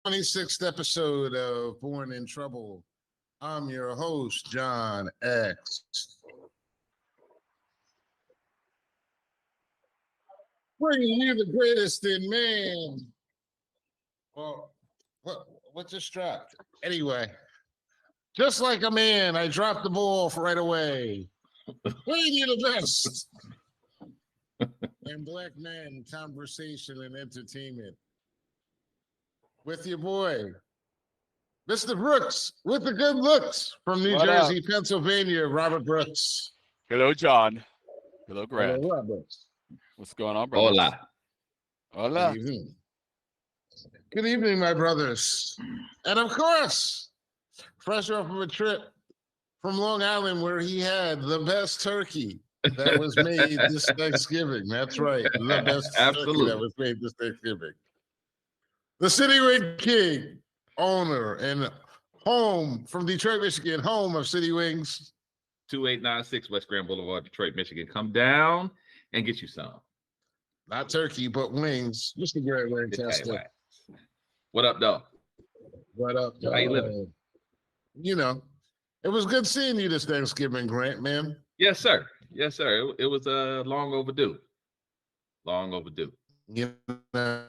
26th episode of Born in Trouble. I'm your host, John X. Bringing you the greatest in man. Well, what just dropped? Anyway, just like a man, I dropped the ball right away. Bringing you the best in black man conversation and entertainment. With your boy, Mr. Brooks, with the good looks from New Jersey, Pennsylvania, Robert Brooks. Hello, John. Hello, Grant. Hello, Robert. What's going on, brother? Hola. Hola. Good evening. Good evening, my brothers. And of course, fresh off of a trip from Long Island where he had the best turkey that was made this Thanksgiving. That's right. The best turkey that was made this Thanksgiving. The Citywing King, owner and home from Detroit, Michigan, home of City Wings. 2896 West Grand Boulevard, Detroit, Michigan. Come down and get you some. Not turkey, but wings. Just a great wing tester. What up, though? What up, How you living? You know, it was good seeing you this Thanksgiving, Grant, man. Yes, sir. Yes, sir. It was long overdue. Long overdue. You know?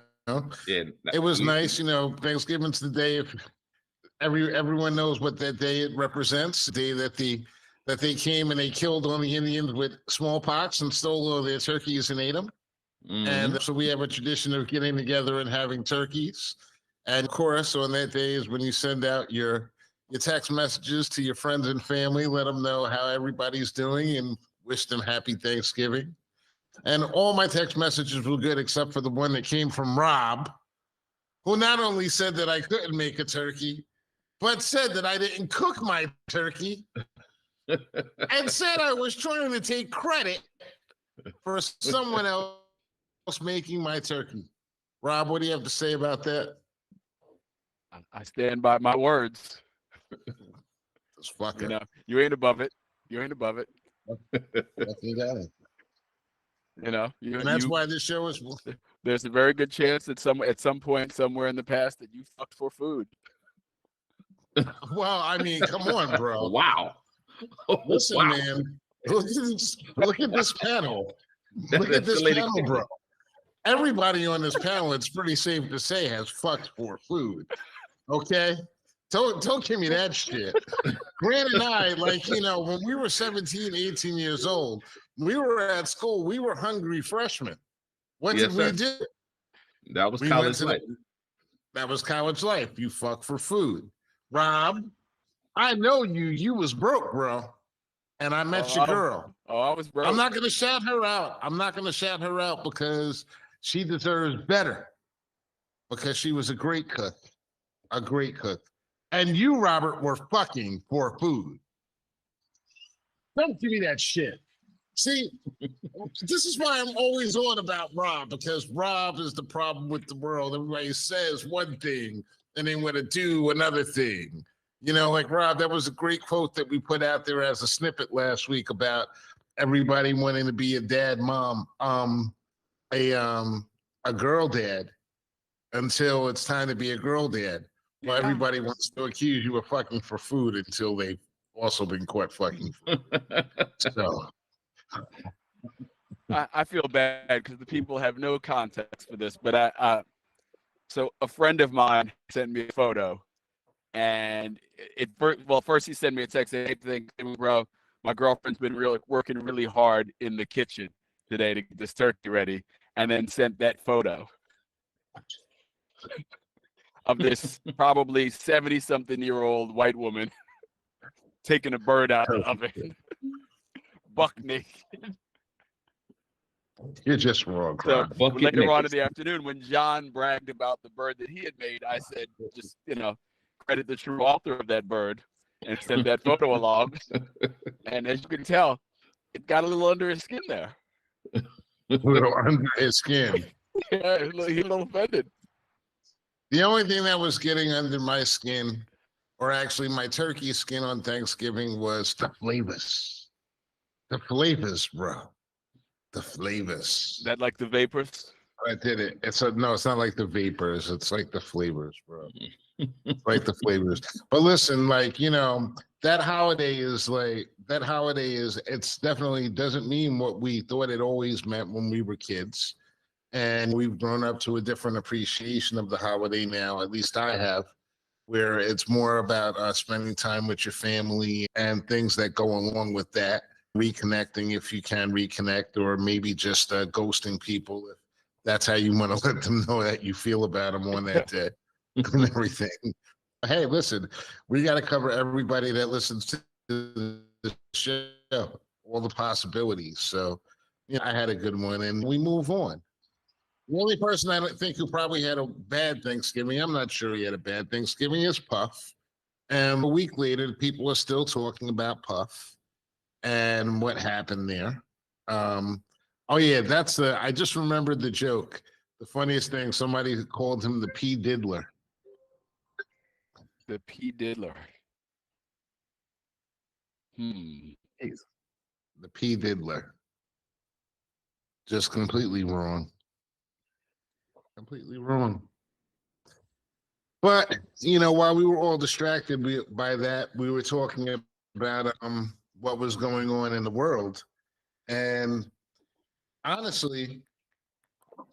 Yeah, it was nice, you know. Thanksgiving's the day if everyone knows what that day it represents. The day that they came and they killed all the Indians with smallpox and stole all their turkeys and ate them. Mm-hmm. And so we have a tradition of getting together and having turkeys. And of course, on that day is when you send out your text messages to your friends and family, let them know how everybody's doing and wish them happy Thanksgiving. And all my text messages were good except for the one that came from Rob, who not only said that I couldn't make a turkey, but said that I didn't cook my turkey and said I was trying to take credit for someone else making my turkey. Rob, what do you have to say about that? I stand by my words. Just fuck it. You know, you ain't above it. You ain't above it. You got it. You know, and that's why this show is. There's a very good chance that at some point somewhere in the past that you fucked for food. Well, I mean, come on, bro. Wow. Listen, wow. Man. Look at this panel. Look at this panel, bro. Everybody on this panel, it's pretty safe to say, has fucked for food. Okay? Don't give me that shit. Grant and I, like, you know, when we were 17, 18 years old, we were at school, we were hungry freshmen. What did we do? That was college life. That was college life. You fuck for food. Rob, I know you was broke, bro. And I met your girl. I was broke. I'm not going to shout her out. I'm not going to shout her out because she deserves better. Because she was a great cook. A great cook. And you, Robert, were fucking for food. Don't give me that shit. See, this is why I'm always on about Rob, because Rob is the problem with the world. Everybody says one thing and they want to do another thing. You know, like Rob, that was a great quote that we put out there as a snippet last week about everybody wanting to be a dad, mom, a girl dad until it's time to be a girl dad. Well, everybody wants to accuse you of fucking for food until they've also been caught fucking for food. So I feel bad because the people have no context for this, but so a friend of mine sent me a photo, and first he sent me a text saying, "Hey, bro, my girlfriend's been working really hard in the kitchen today to get this turkey ready," and then sent that photo of this probably 70-something-year-old white woman taking a bird out of the oven, buck naked. You're just wrong. So later on in the afternoon, when John bragged about the bird that he had made, I said, just, you know, credit the true author of that bird and sent that photo along. And as you can tell, it got a little under his skin there. A little under his skin. Yeah, he was a little offended. The only thing that was getting under my skin, or actually my turkey skin on Thanksgiving, was the flavors. The flavors, bro. The flavors. That like the vapors? I did it. No, it's not like the vapors. It's like the flavors, bro. It's like the flavors. But listen, like, that holiday is it's definitely doesn't mean what we thought it always meant when we were kids. And we've grown up to a different appreciation of the holiday now. At least I have, where it's more about spending time with your family and things that go along with that. Reconnecting if you can reconnect, or maybe just ghosting people if that's how you want to let them know that you feel about them on that day and everything. Hey, listen, we got to cover everybody that listens to the show, all the possibilities. So, I had a good one, and we move on. The only person I don't think who probably had a bad Thanksgiving, I'm not sure he had a bad Thanksgiving, is Puff. And a week later, people are still talking about Puff and what happened there. Oh yeah, I just remembered the joke. The funniest thing, somebody called him the P Diddler. The P Diddler. The P Diddler. Just completely wrong. Completely wrong. But while we were all distracted by that, we were talking about what was going on in the world. And honestly,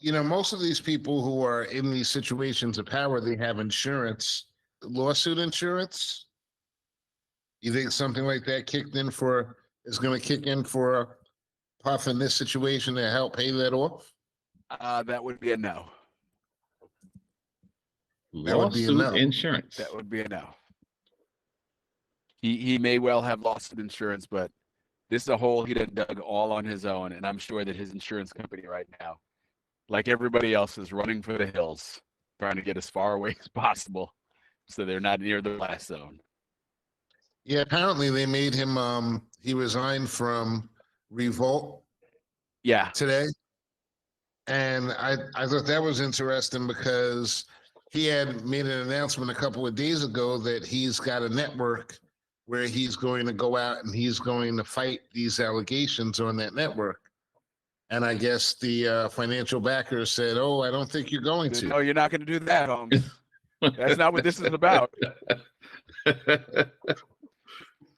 most of these people who are in these situations of power, they have insurance, lawsuit insurance. You think something like that is going to kick in for Puff in this situation to help pay that off? That would be a no. That would be a no. Insurance. That would be a no. He may well have lawsuit insurance, but this is a hole he done dug all on his own, and I'm sure that his insurance company right now, like everybody else, is running for the hills, trying to get as far away as possible, so they're not near the blast zone. Yeah, apparently they made him. He resigned from Revolt. Yeah. Today, and I thought that was interesting because he had made an announcement a couple of days ago that he's got a network where he's going to go out and he's going to fight these allegations on that network. And I guess the financial backers said, "Oh, I don't think you're going to." No, you're not going to do that, Holmes. That's not what this is about.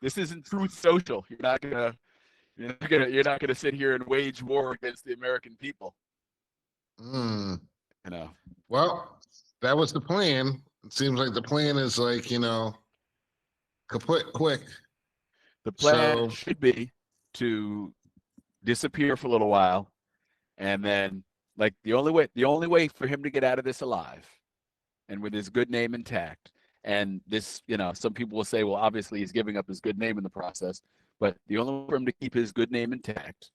This isn't Truth Social. You're not gonna sit here and wage war against the American people. Well, that was the plan. It seems like the plan is like, kaput quick. The plan should be to disappear for a little while, and then like the only way for him to get out of this alive and with his good name intact. And this, some people will say, well, obviously he's giving up his good name in the process, but the only way for him to keep his good name intact,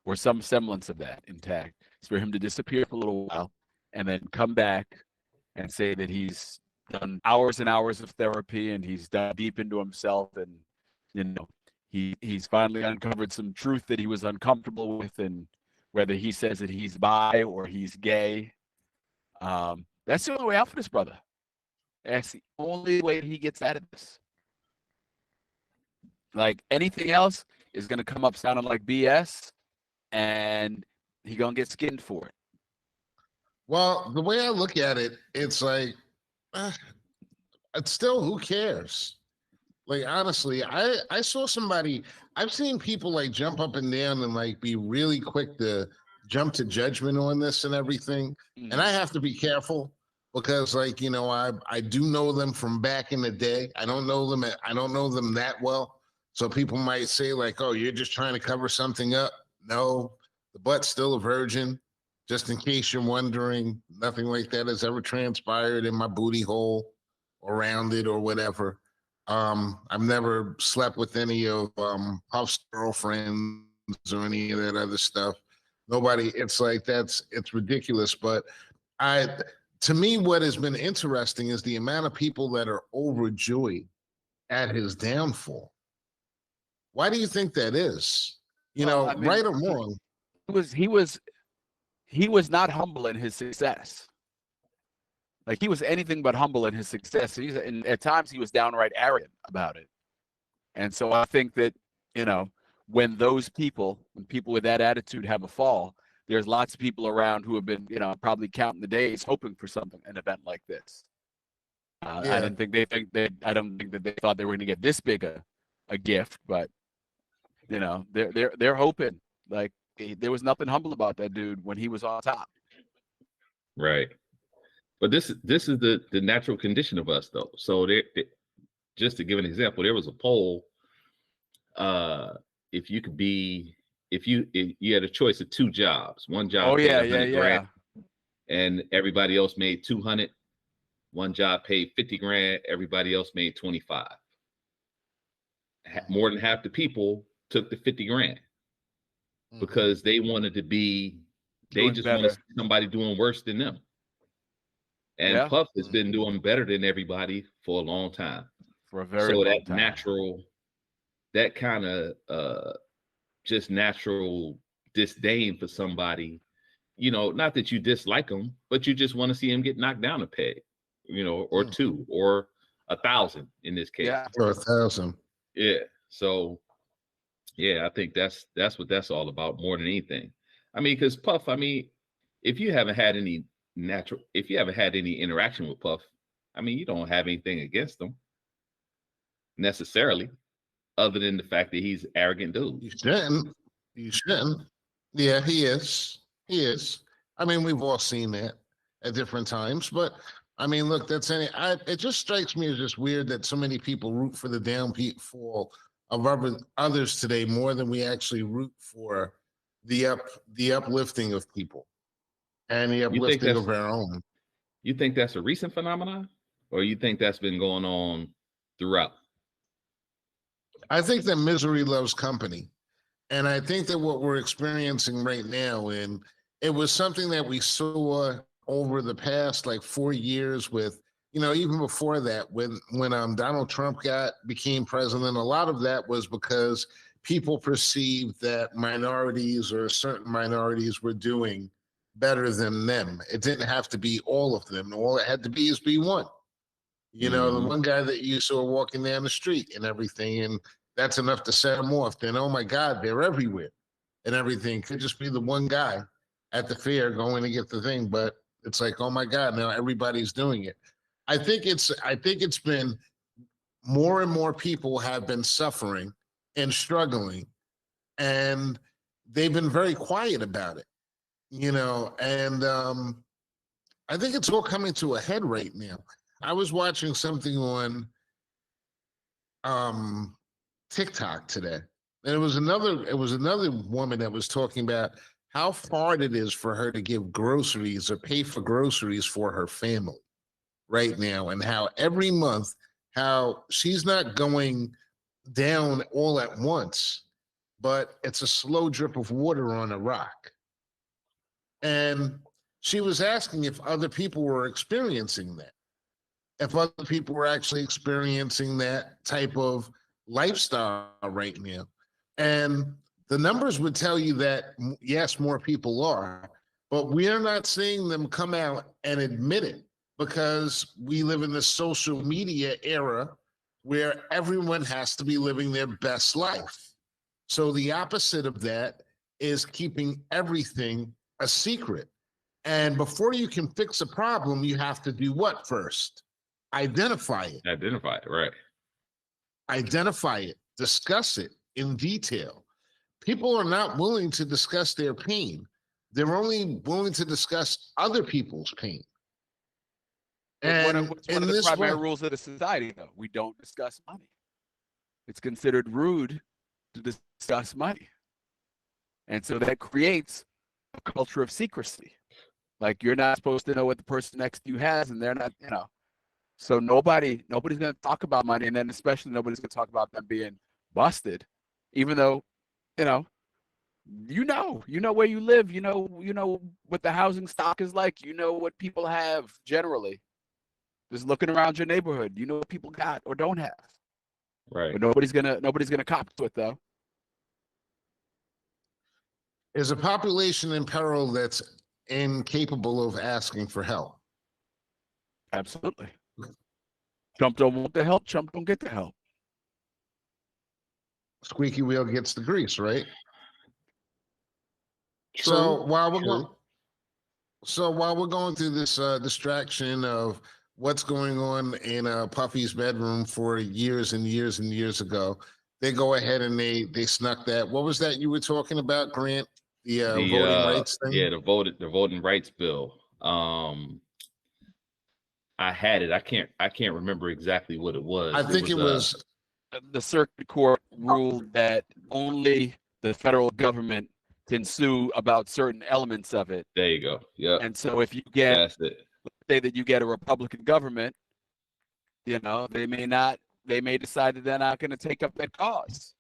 or some semblance of that intact, is for him to disappear for a little while and then come back and say that he's done hours and hours of therapy and he's dug deep into himself, and he's finally uncovered some truth that he was uncomfortable with, and whether he says that he's bi or he's gay, that's the only way out for this brother. That's the only way he gets out of this. Like anything else is going to come up sounding like BS, and he's going to get skinned for it. Well, the way I look at it, it's like, it's still, who cares? Like, honestly, I saw somebody, I've seen people like jump up and down and like be really quick to jump to judgment on this and everything. And I have to be careful because like, I do know them from back in the day. I don't know them that well. So people might say like, oh, you're just trying to cover something up. No, the butt's still a virgin. Just in case you're wondering, nothing like that has ever transpired in my booty hole or around it or whatever. I've never slept with any of Puff's girlfriends or any of that other stuff. Nobody, it's like it's ridiculous. But to me, what has been interesting is the amount of people that are overjoyed at his downfall. Why do you think that is? Right or wrong? He was not humble in his success. Like he was anything but humble in his success. And at times he was downright arrogant about it. And so I think that, when people with that attitude have a fall, there's lots of people around who have been, probably counting the days hoping for an event like this. I don't think that they thought they were going to get this big a gift, but they're hoping. Like, there was nothing humble about that dude when he was on top. Right. But this is the natural condition of us, though. So just to give an example, there was a poll. If you had a choice of two jobs, one job paid 100 grand, and everybody else made 200. One job paid 50 grand, everybody else made 25. More than half the people took the 50 grand because they wanted to be, they just want to see somebody doing worse than them. And Puff has been doing better than everybody for a long time. For a very long time. Natural, that kind of just natural disdain for somebody, not that you dislike them, but you just want to see him get knocked down a peg, or two, or 1,000 in this case. Yeah, or 1,000. Yeah. So, yeah, I think that's what that's all about more than anything. I mean, because Puff, if you haven't had any interaction with Puff, you don't have anything against him necessarily, other than the fact that he's an arrogant dude. You shouldn't. Yeah, he is. We've all seen that at different times, but look, it just strikes me as just weird that so many people root for the downfall of others today more than we actually root for the uplifting of people and the uplifting of our own. You think that's a recent phenomenon, or you think that's been going on throughout? I think that misery loves company. And I think that what we're experiencing right now, and it was something that we saw over the past 4 years with, even before that, when Donald Trump became president, a lot of that was because people perceived that minorities or certain minorities were doing better than them. It didn't have to be all of them. All it had to be is be one. The one guy that you saw walking down the street and everything, and that's enough to set them off. Then, oh my God, they're everywhere and everything. Could just be the one guy at the fair going to get the thing, but it's like, oh my God, now everybody's doing it. I think it's been more and more people have been suffering and struggling, and they've been very quiet about it, and I think it's all coming to a head right now. I was watching something on TikTok today, and it was another woman that was talking about how hard it is for her to give groceries or pay for groceries for her family right now, and how every month, how she's not going down all at once, but it's a slow drip of water on a rock. And she was asking if other people were experiencing that, if other people were actually experiencing that type of lifestyle right now. And the numbers would tell you that, yes, more people are, but we are not seeing them come out and admit it, because we live in the social media era where everyone has to be living their best life. So the opposite of that is keeping everything a secret. And before you can fix a problem, you have to do what first? Identify it. Identify it, right. Identify it, discuss it in detail. People are not willing to discuss their pain. They're only willing to discuss other people's pain. And what's one of the primary rules of the society, though? We don't discuss money. It's considered rude to discuss money. And so that creates a culture of secrecy. Like, you're not supposed to know what the person next to you has, and they're not, So nobody's going to talk about money, and then especially nobody's going to talk about them being busted, even though, you know where you live, you know what the housing stock is like, what people have generally. Just looking around your neighborhood, you know what people got or don't have. Right. But nobody's gonna cop to it, though. Is a population in peril that's incapable of asking for help? Absolutely. Trump don't want the help. Trump don't get the help. Squeaky wheel gets the grease, right? So while we're true. going, so while we're going through this distraction of what's going on in Puffy's bedroom for years and years and years ago, they go ahead and they snuck that. What was that you were talking about, Grant? The The voting rights thing. yeah, the voting rights bill. I had it. I can't remember exactly what it was. I think it was. The circuit court ruled that only the federal government can sue about certain elements of it. There you go. Yeah, And so if you get, that's it. say that you get a Republican government, you know, they may decide that they're not going to take up that cause.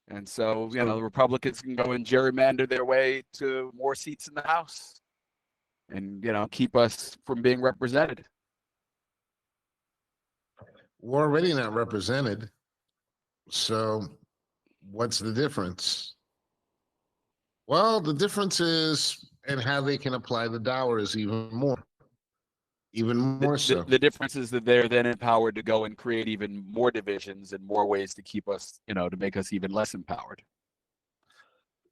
And so, you know, the Republicans can go and gerrymander their way to more seats in the House and, you know, keep us from being represented. We're already not represented. So what's the difference? Well, the difference is in how they can apply the dollars even more so. The difference is that they're then empowered to go and create even more divisions and more ways to keep us, you know, to make us even less empowered.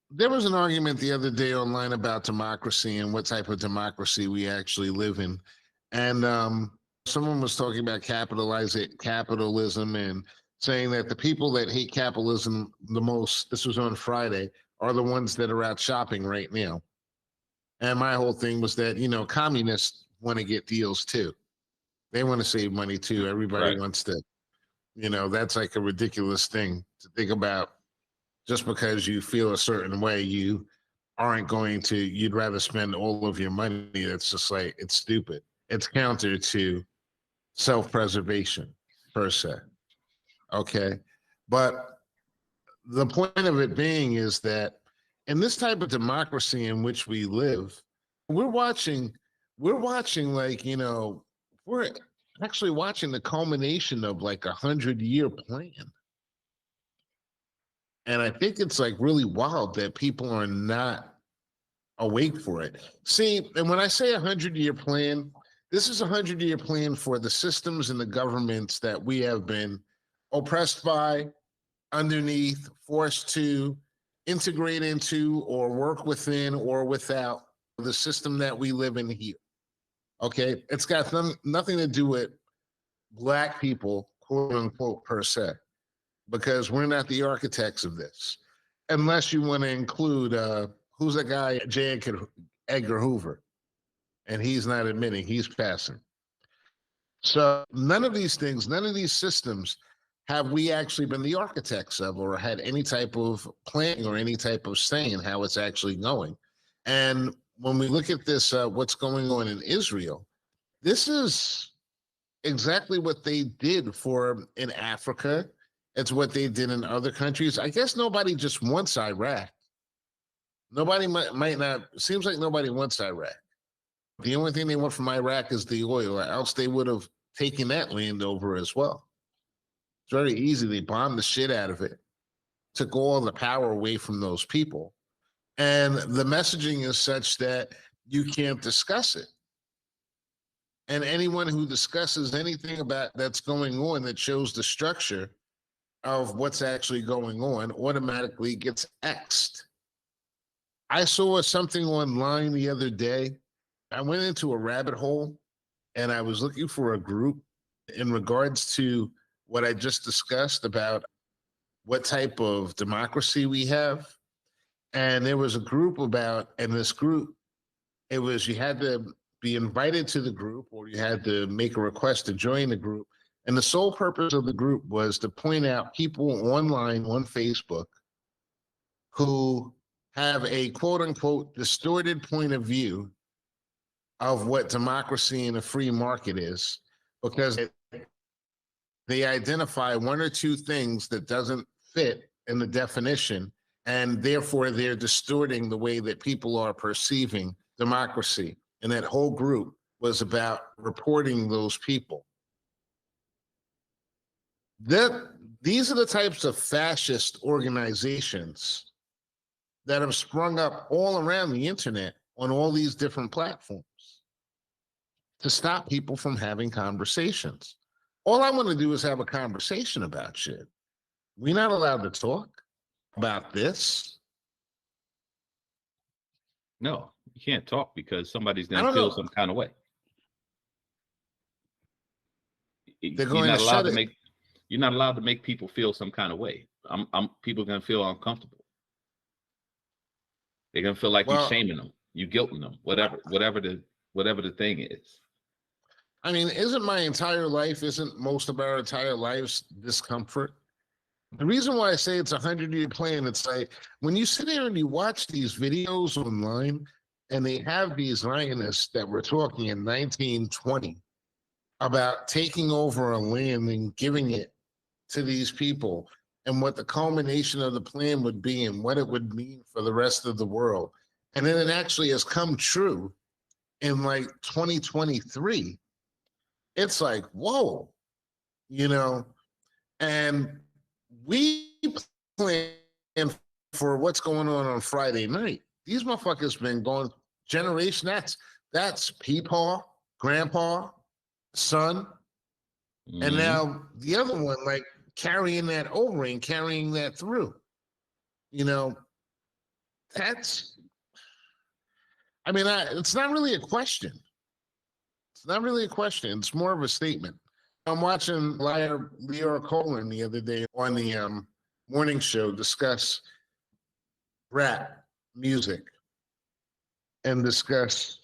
There was an argument the other day online about democracy and what type of democracy we actually live in. And someone was talking about capitalism and saying that the people that hate capitalism the most, this was on Friday, are the ones that are out shopping right now. And my whole thing was that, you know, communists want to get deals too. They want to save money too. Everybody wants to, you know, that's like a ridiculous thing to think about. Just because you feel a certain way, you aren't going to, you'd rather spend all of your money. That's just like, it's stupid. It's counter to self-preservation per se. Okay. But the point of it being is that in this type of democracy in which we live, we're watching like, you know, we're actually watching the culmination of like 100-year plan. And I think it's like really wild that people are not awake for it. See, and when I say 100-year plan, this is a 100-year plan for the systems and the governments that we have been oppressed by, underneath, forced to integrate into or work within or without the system that we live in here. Okay, it's got nothing to do with Black people, quote unquote, per se, because we're not the architects of this, unless you want to include who's that guy, J. Edgar Hoover, and he's not admitting, he's passing. So none of these things, none of these systems have we actually been the architects of or had any type of planning or any type of say in how it's actually going. And when we look at this, what's going on in Israel, this is exactly what they did in Africa. It's what they did in other countries. I guess nobody just wants Iraq. Nobody might not, seems like nobody wants Iraq. The only thing they want from Iraq is the oil, or else they would have taken that land over as well. It's very easy. They bombed the shit out of it, took all the power away from those people. And the messaging is such that you can't discuss it. And anyone who discusses anything about that's going on that shows the structure of what's actually going on automatically gets X'd. I saw something online the other day. I went into a rabbit hole and I was looking for a group in regards to what I just discussed about what type of democracy we have. And there was a group and this group, it was, you had to be invited to the group or you had to make a request to join the group. And the sole purpose of the group was to point out people online on Facebook who have a quote unquote distorted point of view of what democracy and a free market is, because they identify one or two things that doesn't fit in the definition, and therefore they're distorting the way that people are perceiving democracy. And that whole group was about reporting those people. These are the types of fascist organizations that have sprung up all around the internet on all these different platforms to stop people from having conversations. All I want to do is have a conversation about shit. We're not allowed to talk about this. No, you can't talk because somebody's I going to don't feel know. some kind of way. They're You're going not to allowed shut to it. make you're not allowed to make people feel some kind of way. People are going to feel uncomfortable. They're going to feel like you're Well, shaming them, you guilting them, whatever the thing is. I mean, isn't most of our entire lives discomfort? The reason why I say it's 100-year plan, it's like when you sit there and you watch these videos online and they have these Zionists that were talking in 1920 about taking over a land and giving it to these people and what the culmination of the plan would be and what it would mean for the rest of the world. And then it actually has come true in like 2023. It's like, whoa, you know, and we plan for what's going on Friday night. These motherfuckers been going generation. That's peepaw, grandpa, son, and Mhm. now the other one, like carrying that over and carrying that through. You know, that's. I mean, it's not really a question. It's not really a question. It's more of a statement. I'm watching Leora Cohen the other day on the morning show discuss rap music and discuss.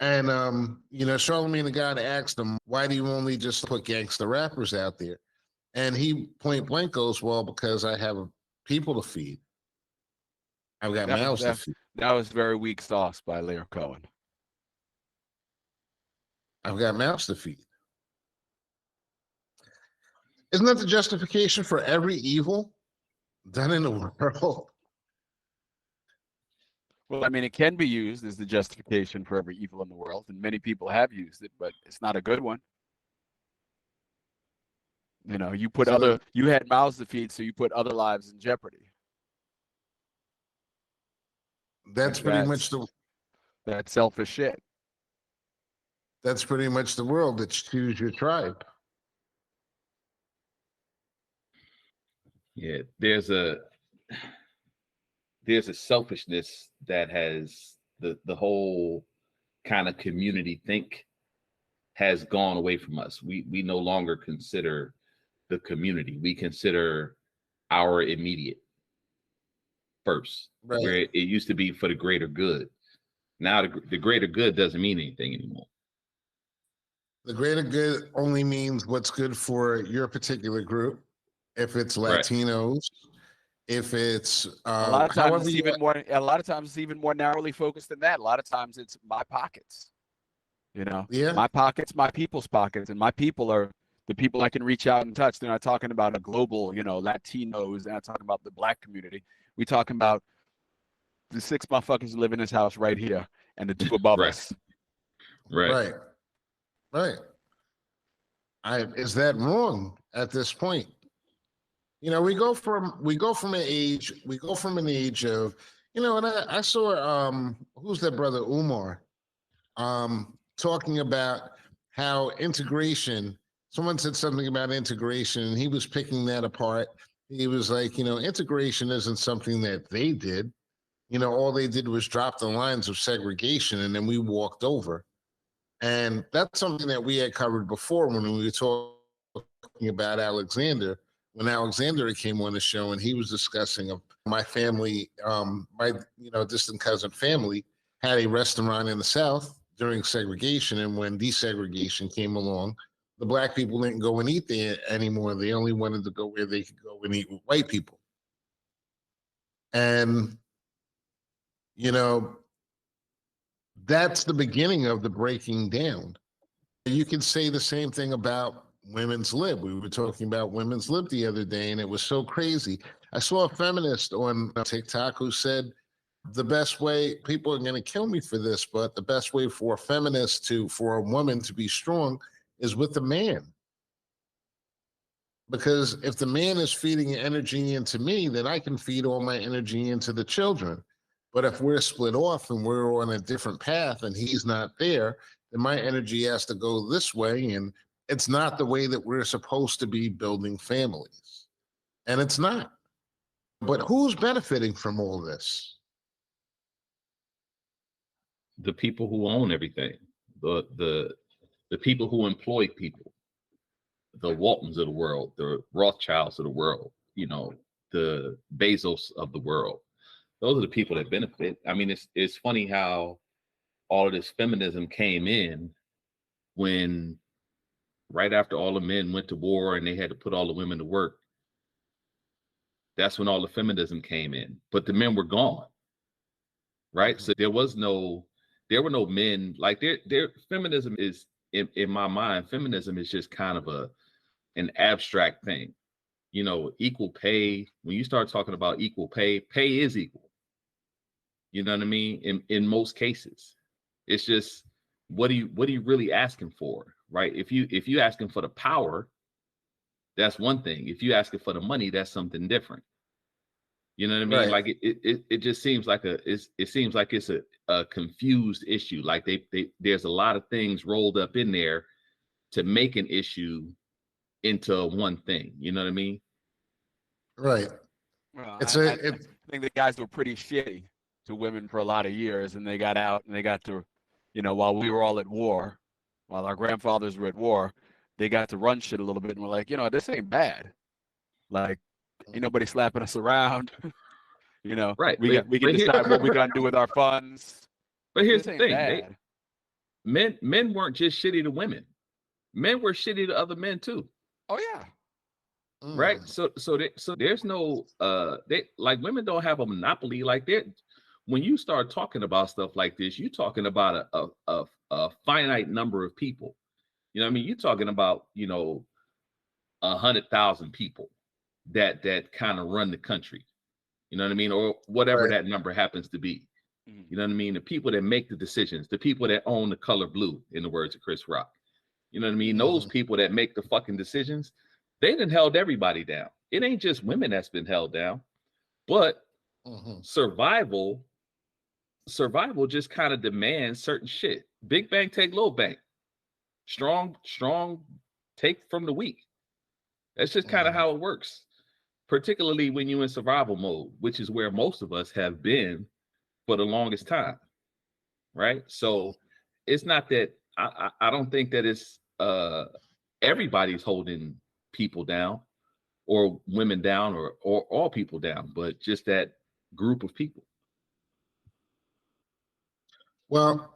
And Charlamagne the God asked him, "Why do you only just put gangster rappers out there?" And he point blank goes, "Well, because I have people to feed. I've got mouths to feed. That was very weak sauce by Leora Cohen. I've got mouths to feed." Isn't that the justification for every evil done in the world? Well, I mean, it can be used as the justification for every evil in the world, and many people have used it, but it's not a good one. You know, you had mouths to feed, so you put other lives in jeopardy. That's pretty much that's selfish shit. That's pretty much the world. It's choose your tribe. Yeah, there's a selfishness that has the whole kind of community think has gone away from us. We no longer consider the community. We consider our immediate first, Right. where it used to be for the greater good. Now the greater good doesn't mean anything anymore. The greater good only means what's good for your particular group. If it's Latinos, if it's a lot of times it's even more narrowly focused than that. A lot of times it's my pockets. You know, my pockets, my people's pockets, and my people are the people I can reach out and touch. They're not talking about a global, Latinos. They're not talking about the Black community. We're talking about the 6 motherfuckers who live in this house right here and the 2 above us. Right. Is that wrong at this point? We go from an age of, and I saw who's that brother Umar talking about how integration, someone said something about integration and he was picking that apart. He was like, integration isn't something that they did. All they did was drop the lines of segregation and then we walked over. And that's something that we had covered before when we were talking about Alexander, when Alexander came on the show and he was discussing my family, my distant cousin family had a restaurant in the South during segregation. And when desegregation came along, the Black people didn't go and eat there anymore. They only wanted to go where they could go and eat with white people. And, that's the beginning of the breaking down. You can say the same thing about women's lib. We were talking about women's lib the other day, and it was so crazy. I saw a feminist on TikTok who said the best way, people are going to kill me for this, but the best way for a woman to be strong is with a man. Because if the man is feeding energy into me, then I can feed all my energy into the children. But if we're split off and we're on a different path and he's not there, then my energy has to go this way. And it's not the way that we're supposed to be building families. And it's not. But who's benefiting from all this? the people who own everything, the people who employ people, the Waltons of the world, the Rothschilds of the world, you know, the Bezos of the world. Those are the people that benefit. I mean, it's funny how all of this feminism came in when right after all the men went to war and they had to put all the women to work. That's when all the feminism came in, but the men were gone, right? So there were no men like there. Feminism is in my mind. Feminism is just kind of an abstract thing, you know. Equal pay. When you start talking about equal pay, pay is equal. You know what I mean? In most cases, it's just what are you really asking for, right? If you asking for the power, that's one thing. If you asking for the money, that's something different. You know what I mean? Right. Like it just seems like it seems like it's a confused issue. Like there's a lot of things rolled up in there to make an issue into one thing. You know what I mean? Right. Well, It's I think the guys were pretty shitty to women for a lot of years, and they got out and they got to, you know, while we were all at war, while our grandfathers were at war, they got to run shit a little bit and were like, you know, this ain't bad. Like, ain't nobody slapping us around. You know, Right. we can decide what we're gonna do with our funds. But here's This the ain't thing: bad. men weren't just shitty to women. Men were shitty to other men too. Oh yeah. Right. So there's no they like women don't have a monopoly like that. When you start talking about stuff like this, you're talking about a finite number of people. You know what I mean? You're talking about, you know, 100,000 people that kind of run the country. You know what I mean? Or whatever that number happens to be. You know what I mean? The people that make the decisions, the people that own the color blue, in the words of Chris Rock. You know what I mean? Those people that make the fucking decisions, they done held everybody down. It ain't just women that's been held down, but survival just kind of demands certain shit. Big bank take little bank. Strong take from the weak. That's just kind of how it works. Particularly when you're in survival mode, which is where most of us have been for the longest time, right? So it's not that I don't think that it's everybody's holding people down or women down or all people down, but just that group of people. Well,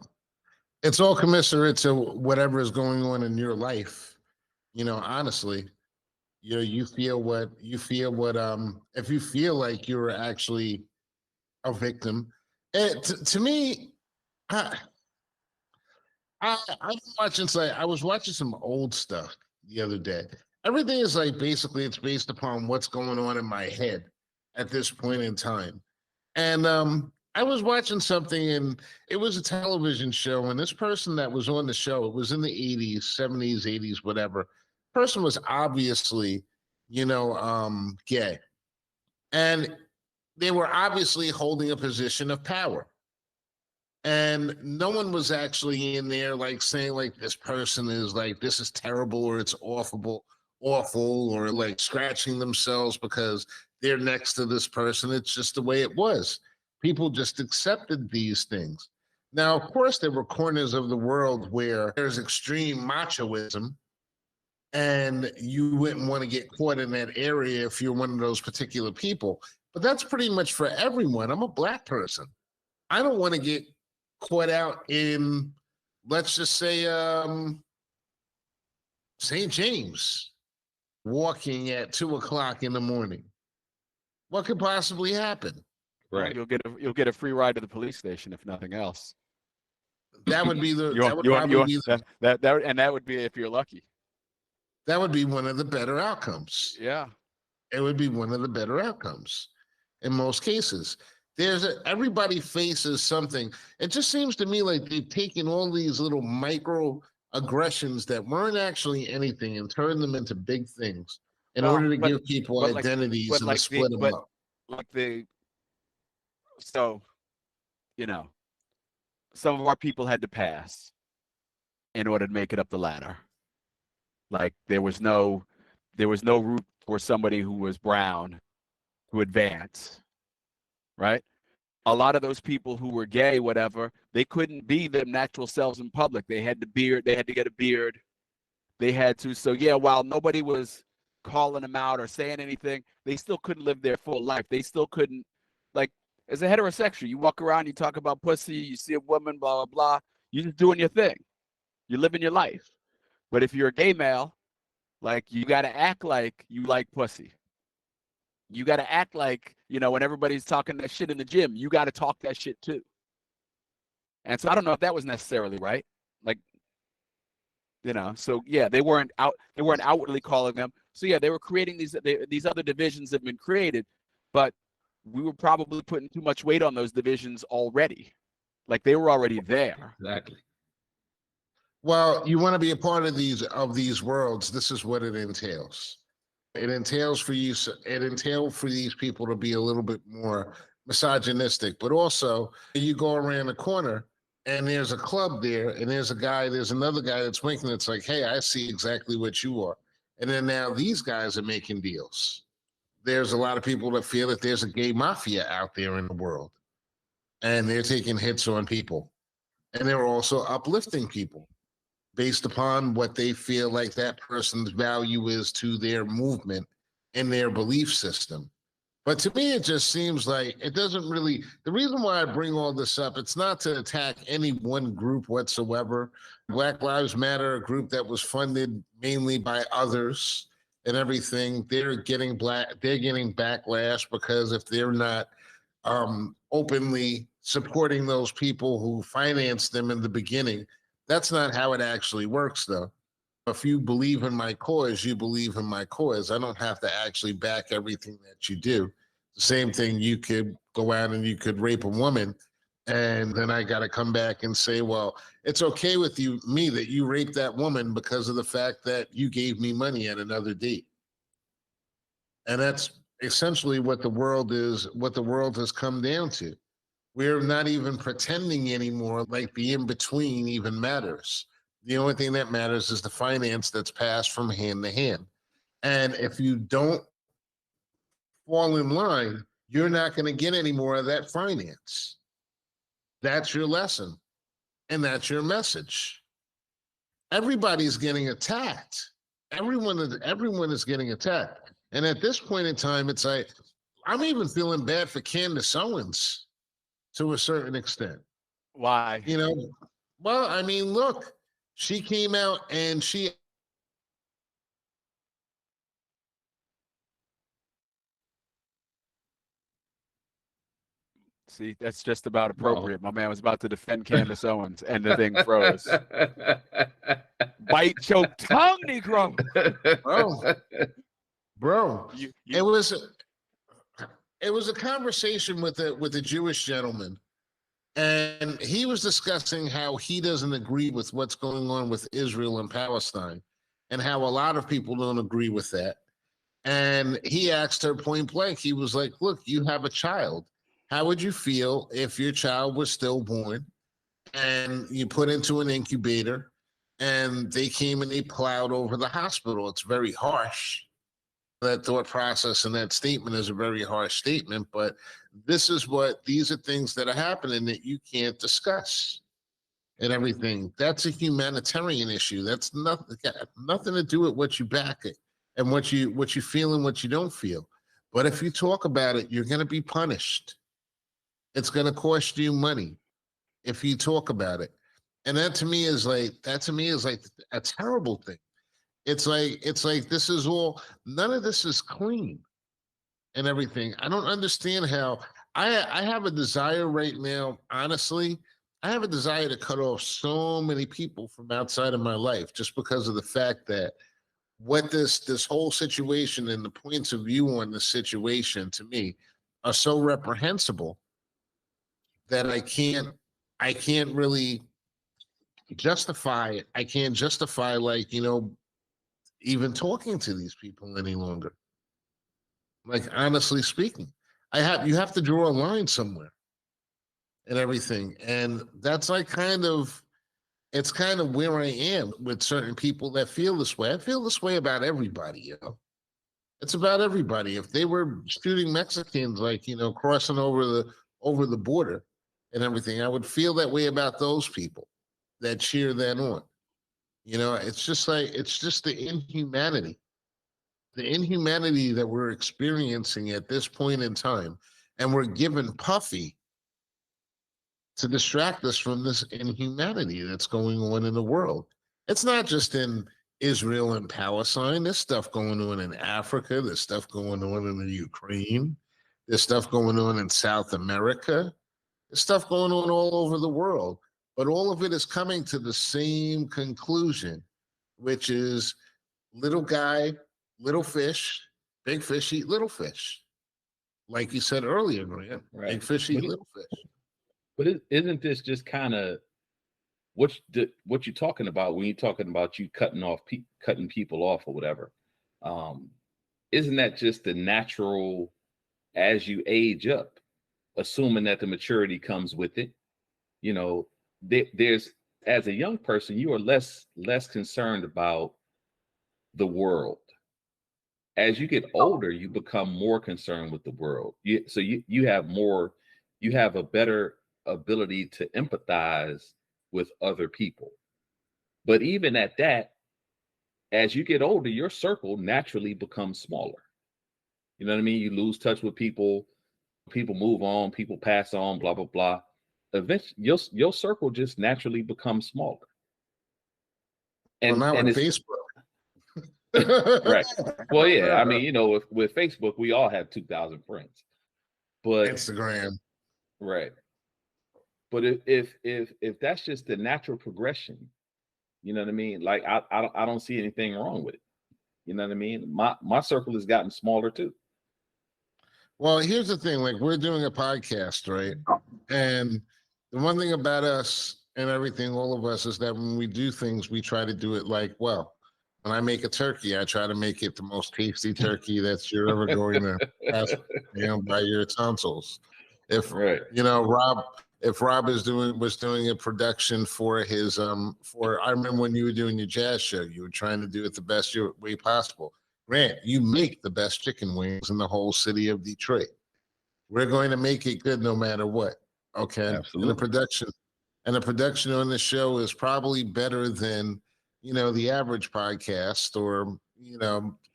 it's all commiserate to whatever is going on in your life. You know, honestly, you know, you feel what if you feel like you're actually a victim. To me, I'm watching I was watching some old stuff the other day. Everything is like basically it's based upon what's going on in my head at this point in time. And I was watching something and it was a television show, and this person that was on the show, it was in the 80s, 70s, 80s, whatever. Person was obviously, you know, gay. And they were obviously holding a position of power. And no one was actually in there like saying like this person is like this is terrible or it's awful or like scratching themselves because they're next to this person. It's just the way it was. People just accepted these things. Now, of course, there were corners of the world where there's extreme machoism, and you wouldn't want to get caught in that area if you're one of those particular people. But that's pretty much for everyone. I'm a Black person. I don't want to get caught out in, let's just say, St. James, walking at 2:00 in the morning. What could possibly happen? Right. You'll get a free ride to the police station if nothing else. That would be the that would be if you're lucky. That would be one of the better outcomes. Yeah. It would be one of the better outcomes in most cases. Everybody faces something. It just seems to me like they've taken all these little micro aggressions that weren't actually anything and turned them into big things in order to give people identities and to split them up. So, you know, some of our people had to pass in order to make it up the ladder. Like there was no route for somebody who was brown to advance, right? a lot of those people who were gay, whatever, they couldn't be their natural selves in public. They had to get a beard. They had to. So yeah, while nobody was calling them out or saying anything, they still couldn't live their full life. They still couldn't, like, as a heterosexual, you walk around, you talk about pussy, you see a woman, blah, blah, blah. You're just doing your thing. You're living your life. But if you're a gay male, like, you got to act like you like pussy. You got to act like, when everybody's talking that shit in the gym, you got to talk that shit too. And so I don't know if that was necessarily right. Like, so yeah, they weren't outwardly calling them. So yeah, they were creating these other divisions have been created, but we were probably putting too much weight on those divisions already. Like, they were already there. Exactly. Well, you want to be a part of these worlds. This is what it entails. It entails for these people to be a little bit more misogynistic, but also you go around the corner and there's a club there, and there's another guy that's winking. It's like, hey, I see exactly what you are. And then now these guys are making deals. There's a lot of people that feel that there's a gay mafia out there in the world, and they're taking hits on people, and they're also uplifting people based upon what they feel like that person's value is to their movement and their belief system. But to me, it just seems like it doesn't really, the reason why I bring all this up, it's not to attack any one group whatsoever. Black Lives Matter, a group that was funded mainly by others and everything, they're getting backlash because if they're not openly supporting those people who financed them in the beginning, that's not how it actually works, though. If you believe in my cause, you believe in my cause. I don't have to actually back everything that you do. The same thing, you could go out and you could rape a woman, and then I got to come back and say, well, it's okay with me that you raped that woman because of the fact that you gave me money at another date. And that's essentially what the world has come down to. We're not even pretending anymore like the in-between even matters. The only thing that matters is the finance that's passed from hand to hand. And if you don't fall in line, you're not going to get any more of that finance. That's your lesson. And that's your message. Everybody's getting attacked. Everyone is getting attacked. And at this point in time, it's like, I'm even feeling bad for Candice Owens to a certain extent. Why? Well, I mean, look, she came out and she See, that's just about appropriate. My man was about to defend Candace Owens, and the thing froze. Bite your tongue, Negro. Bro. It was a conversation with a Jewish gentleman, and he was discussing how he doesn't agree with what's going on with Israel and Palestine, and how a lot of people don't agree with that. And he asked her point blank, he was like, look, you have a child. How would you feel if your child was stillborn and you put into an incubator and they came and they plowed over the hospital? It's very harsh. That thought process and that statement is a very harsh statement, but these are things that are happening that you can't discuss and everything. That's a humanitarian issue. That's nothing to do with what you back it and what you feel and what you don't feel. But if you talk about it, you're going to be punished. It's going to cost you money if you talk about it. And that to me is like a terrible thing. It's like this is all, none of this is clean and everything. I don't understand how I have a desire right now, honestly. I have a desire to cut off so many people from outside of my life just because of the fact that what this whole situation and the points of view on this situation to me are so reprehensible that I can't really justify it. I can't justify, like, even talking to these people any longer. Like, honestly speaking, you have to draw a line somewhere and everything. And that's like it's kind of where I am with certain people that feel this way. I feel this way about everybody, It's about everybody. If they were shooting Mexicans, like, crossing over over the border and everything, I would feel that way about those people that cheer that on. You know, it's just the inhumanity that we're experiencing at this point in time. And we're given Puffy to distract us from this inhumanity that's going on in the world. It's not just in Israel and Palestine. There's stuff going on in Africa. There's stuff going on in the Ukraine. There's stuff going on in South America. There's stuff going on all over the world. But all of it is coming to the same conclusion, which is little guy, little fish, big fish eat little fish. Like you said earlier, Grant, Right. big fish eat little fish. But isn't this just kind of what you're talking about when you're talking about you cutting people off or whatever? Isn't that just the natural as you age up, assuming that the maturity comes with it? You know, there's as a young person, you are less concerned about the world. As you get older, you become more concerned with the world. You have a better ability to empathize with other people. But even at that, as you get older, your circle naturally becomes smaller. You know what I mean? You lose touch with people move on, people pass on, blah, blah, blah. Eventually, your circle just naturally becomes smaller. And well, now with Facebook. Right. Well, yeah. I mean, you know, with Facebook, we all have 2,000 friends. But Instagram. Right. But if that's just the natural progression, you know what I mean? Like I don't see anything wrong with it. You know what I mean? My circle has gotten smaller too. Well, here's the thing, like we're doing a podcast, right? And the one thing about us and everything, all of us, is that when we do things, we try to do it like, well, when I make a turkey, I try to make it the most tasty turkey that you're ever going to pass, by your tonsils. If right. If Rob was doing a production for his I remember when you were doing your jazz show, you were trying to do it the best way possible. Grant, you make the best chicken wings in the whole city of Detroit. We're going to make it good no matter what. Okay. Absolutely. And the production on the show is probably better than, the average podcast or,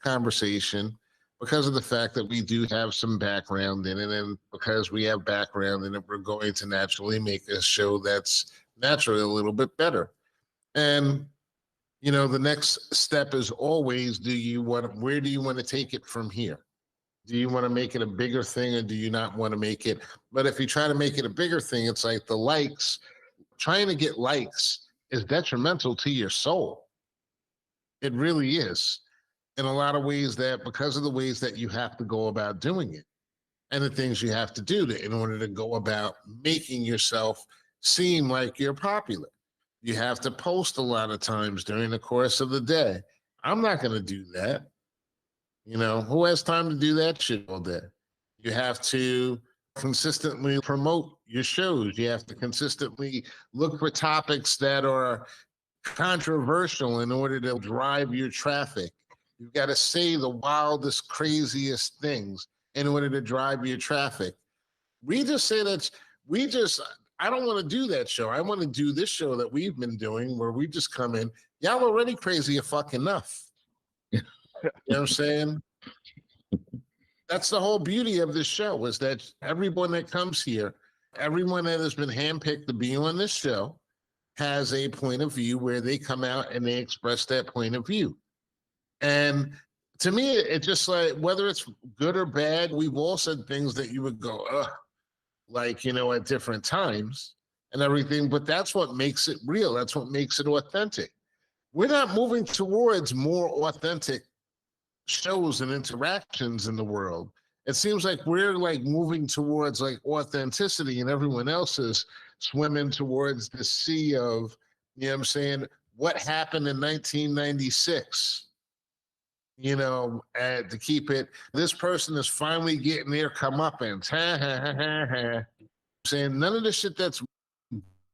conversation, because of the fact that we do have some background in it. And because we have background in it, we're going to naturally make a show that's naturally a little bit better. And the next step is always, where do you want to take it from here? Do you want to make it a bigger thing or do you not want to make it? But if you try to make it a bigger thing, it's like the likes, trying to get likes is detrimental to your soul. It really is. In a lot of ways, that because of the ways that you have to go about doing it and the things you have to do in order to go about making yourself seem like you're popular. You have to post a lot of times during the course of the day. I'm not going to do that. Who has time to do that shit all day? You have to consistently promote your shows. You have to consistently look for topics that are controversial in order to drive your traffic. You've got to say the wildest, craziest things in order to drive your traffic. We just say I don't want to do that show. I want to do this show that we've been doing where we just come in. Y'all already crazy enough. You know what I'm saying? That's the whole beauty of this show, is that everyone that comes here, everyone that has been handpicked to be on this show, has a point of view where they come out and they express that point of view. And to me, it's just like, whether it's good or bad, we've all said things that you would go, ugh, like, at different times and everything, but that's what makes it real. That's what makes it authentic. We're not moving towards more authentic shows and interactions in the world. It seems like we're like moving towards like authenticity, and everyone else is swimming towards the sea of, what happened in 1996. To keep it, this person is finally getting their comeuppance. Saying none of the shit that's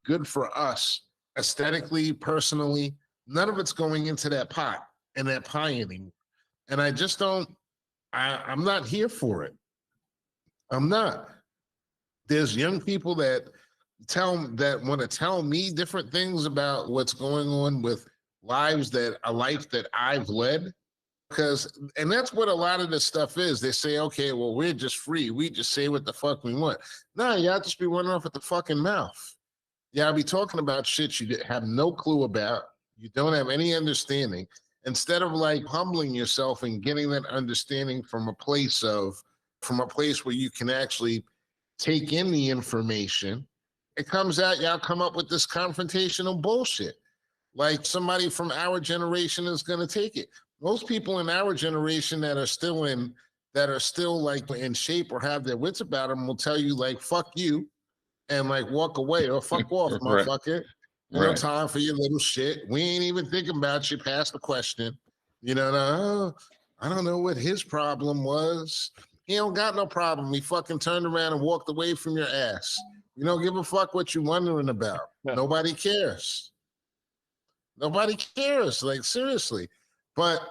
good for us aesthetically, personally, none of it's going into that pot and that pie anymore. And I just don't, I'm not here for it. I'm not. There's young people that want to tell me different things about what's going on with life that I've led. And that's what a lot of this stuff is. They say, okay, well, we're just free. We just say what the fuck we want. No, y'all just be running off at the fucking mouth. Y'all be talking about shit you have no clue about. You don't have any understanding. Instead of like humbling yourself and getting that understanding from a place where you can actually take in the information, it comes out, y'all come up with this confrontational bullshit. Like somebody from our generation is going to take it. Most people in our generation that are still like in shape or have their wits about them will tell you like, fuck you, and like walk away or fuck off, motherfucker. No time for your little shit. We ain't even thinking about you past the question. You know, no, I don't know what his problem was. He don't got no problem. He fucking turned around and walked away from your ass. You don't give a fuck what you're wondering about. Yeah. Nobody cares. Nobody cares, like seriously. But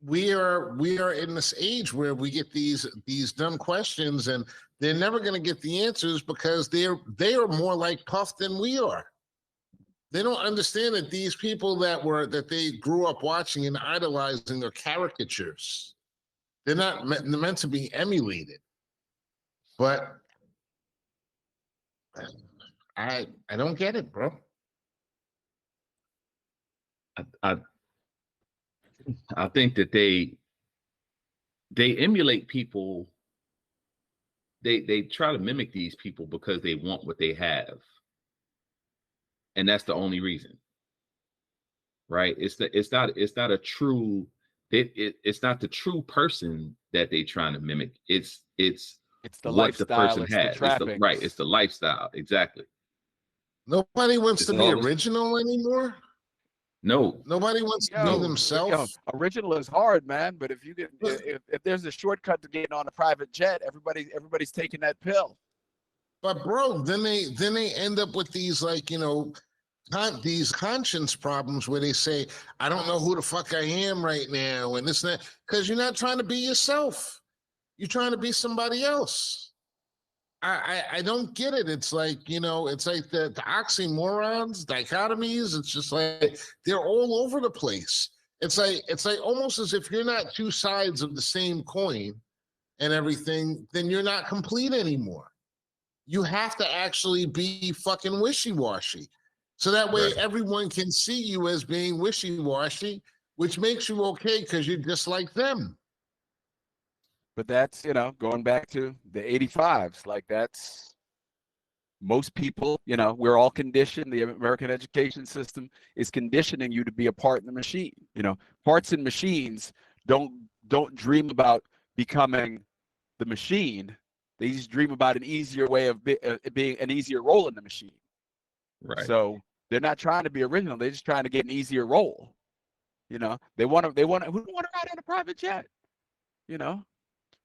we are in this age where we get these dumb questions and they're never going to get the answers because they are more like Puff than we are. They don't understand that these people that they grew up watching and idolizing are caricatures. They're not meant to be emulated. But I don't get it, bro. I think that they emulate people. They try to mimic these people because they want what they have, and that's the only reason, right? It's not a true. It's not the true person that they trying to mimic. It's the what the person has. It's the lifestyle. Exactly. Nobody wants to be original anymore. No, nobody wants to be themselves. Original is hard, man. But if you get if there's a shortcut to getting on a private jet, everybody's taking that pill. But bro, then they end up with these like these conscience problems where they say, I don't know who the fuck I am right now, and this and that, because you're not trying to be yourself. You're trying to be somebody else. I don't get it. It's like, it's like the oxymorons, dichotomies. It's just like they're all over the place. It's like almost as if you're not two sides of the same coin and everything, then you're not complete anymore. You have to actually be fucking wishy-washy. So that way everyone can see you as being wishy-washy, which makes you okay because you're just like them. But that's, going back to the 85s, like that's most people, we're all conditioned. The American education system is conditioning you to be a part in the machine. Parts in machines don't dream about becoming the machine. They just dream about an easier way of being an easier role in the machine. Right. So they're not trying to be original. They're just trying to get an easier role. They want to, who don't want to ride on a private jet?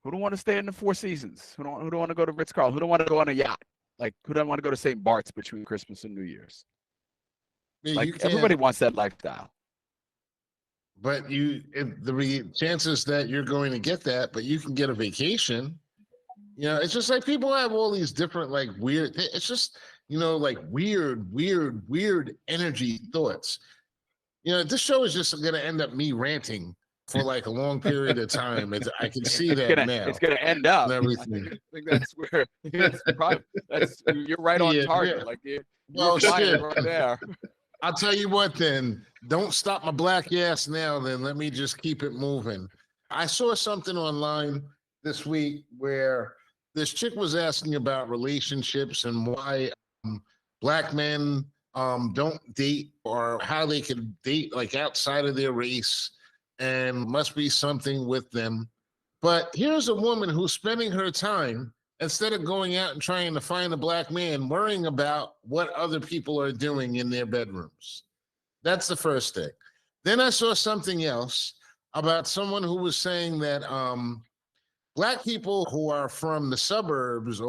Who don't want to stay in the Four Seasons? Who don't want to go to Ritz-Carlton? Who don't want to go on a yacht? Like, who don't want to go to St. Bart's between Christmas and New Year's? Yeah, everybody wants that lifestyle. But the chances that you're going to get that, but you can get a vacation. It's just like people have all these different like weird. It's just like weird energy thoughts. This show is just going to end up me ranting for like a long period of time. I can see that now. It's going to end up. Everything. I think that's where you're right on target. Yeah. Like you're shit. Right there. I'll tell you what then. Don't stop my black ass now then. Let me just keep it moving. I saw something online this week where this chick was asking about relationships and why black men don't date or how they can date like outside of their race. And must be something with them. But here's a woman who's spending her time, instead of going out and trying to find a black man, worrying about what other people are doing in their bedrooms. That's the first thing. Then I saw something else about someone who was saying that black people who are from the suburbs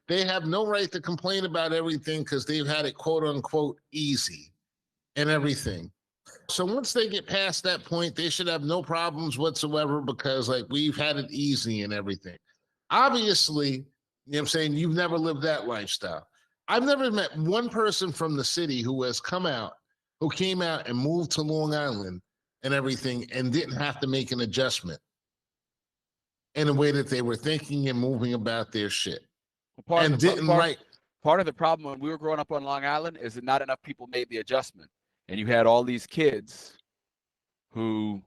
they have no right to complain about everything because they've had it quote unquote easy and everything. So once they get past that point, they should have no problems whatsoever because like we've had it easy and everything. Obviously, you know what I'm saying, you've never lived that lifestyle. I've never met one person from the city who came out and moved to Long Island and everything and didn't have to make an adjustment in a way that they were thinking and moving about their shit. Part and of the, didn't part, like, part of the problem when we were growing up on Long Island is that not enough people made the adjustment. And you had all these kids who